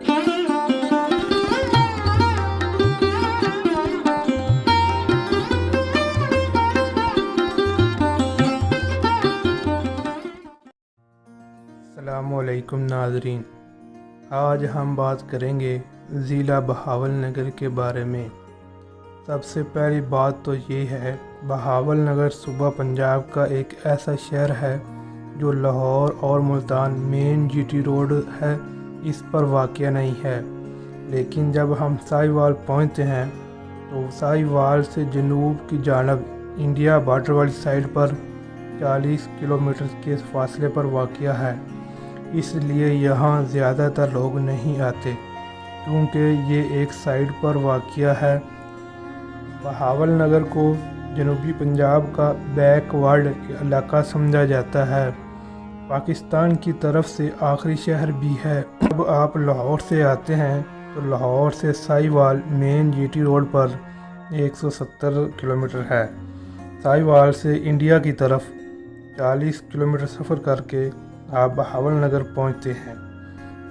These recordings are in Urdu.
السلام علیکم ناظرین، آج ہم بات کریں گے ضلع بہاول نگر کے بارے میں۔ سب سے پہلی بات تو یہ ہے، بہاول نگر صوبہ پنجاب کا ایک ایسا شہر ہے جو لاہور اور ملتان مین جی ٹی روڈ ہے اس پر واقع نہیں ہے، لیکن جب ہم سائی وال پہنچتے ہیں تو سائی وال سے جنوب کی جانب انڈیا بارڈر والی سائڈ پر 40 کلومیٹر کے فاصلے پر واقع ہے۔ اس لیے یہاں زیادہ تر لوگ نہیں آتے کیونکہ یہ ایک سائڈ پر واقع ہے۔ بہاول نگر کو جنوبی پنجاب کا بیک ورڈ علاقہ سمجھا جاتا ہے، پاکستان کی طرف سے آخری شہر بھی ہے۔ جب آپ لاہور سے آتے ہیں تو لاہور سے سائی وال مین جی ٹی روڈ پر 170 کلومیٹر ہے۔ سائی وال سے انڈیا کی طرف 40 کلومیٹر سفر کر کے آپ بہاول نگر پہنچتے ہیں۔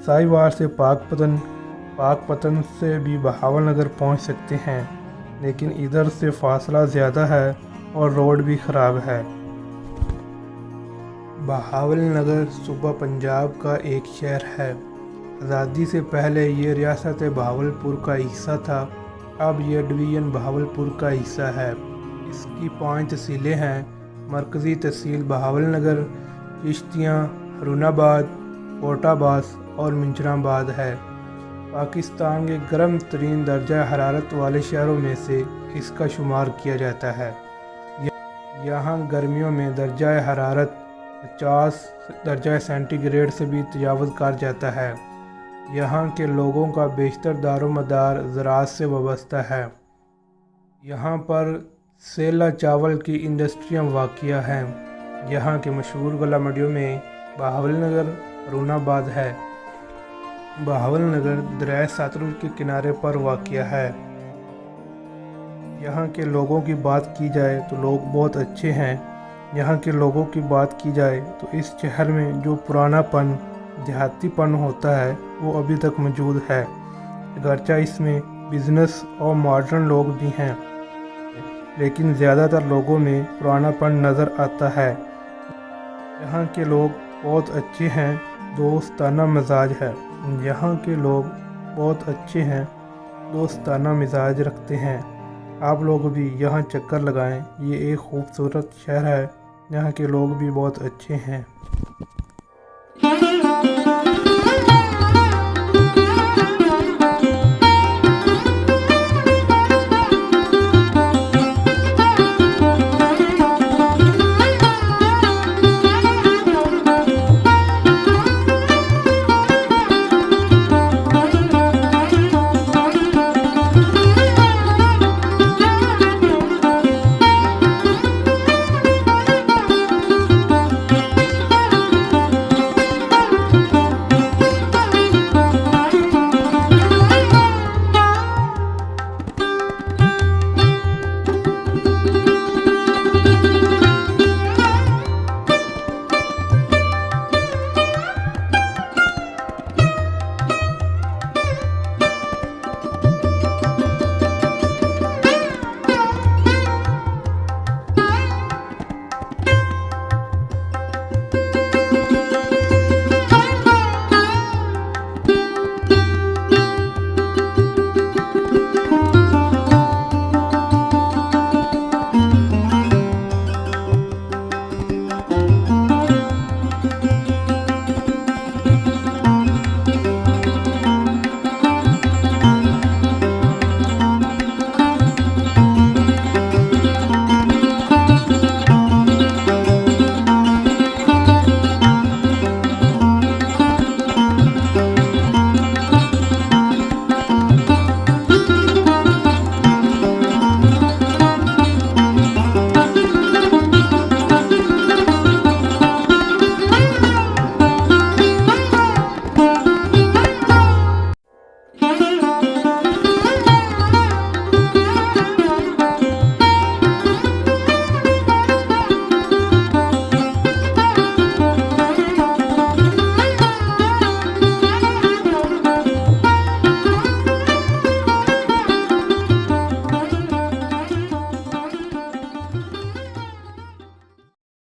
سائی وال سے پاک پتن سے بھی بہاول نگر پہنچ سکتے ہیں، لیکن ادھر سے فاصلہ زیادہ ہے اور روڈ بھی خراب ہے۔ بہاول نگر صوبہ پنجاب کا ایک شہر ہے۔ آزادی سے پہلے یہ ریاست بہاولپور کا حصہ تھا، اب یہ ڈویژن بہاولپور کا حصہ ہے۔ اس کی 5 تحصیلیں ہیں۔ مرکزی تحصیل بہاول نگر، چشتیاں، ہارون آباد، کوٹا باس اور منچرآباد ہے۔ پاکستان کے گرم ترین درجہ حرارت والے شہروں میں سے اس کا شمار کیا جاتا ہے۔ یہاں گرمیوں میں درجہ حرارت 50 درجہ سینٹی گریڈ سے بھی تجاوز کر جاتا ہے۔ یہاں کے لوگوں کا بیشتر دار و مدار زراعت سے وابستہ ہے۔ یہاں پر سیلا چاول کی انڈسٹریاں واقع ہیں۔ یہاں کے مشہور گلا منڈیوں میں بہاول نگر، ہارون آباد ہے۔ بہاول نگر دریائے ستلج کے کنارے پر واقع ہے۔ یہاں کے لوگوں کی بات کی جائے تو لوگ بہت اچھے ہیں۔ یہاں کے لوگوں کی بات کی جائے تو اس شہر میں جو پرانا پن، دیہاتی پن ہوتا ہے وہ ابھی تک موجود ہے، اگرچہ اس میں بزنس اور ماڈرن لوگ بھی ہیں، لیکن زیادہ تر لوگوں میں پرانا پن نظر آتا ہے۔ یہاں کے لوگ بہت اچھے ہیں، دوستانہ مزاج ہے۔ یہاں کے لوگ بہت اچھے ہیں، دوستانہ مزاج رکھتے ہیں۔ آپ لوگ بھی یہاں چکر لگائیں، یہ ایک خوبصورت شہر ہے، یہاں کے لوگ بھی بہت اچھے ہیں۔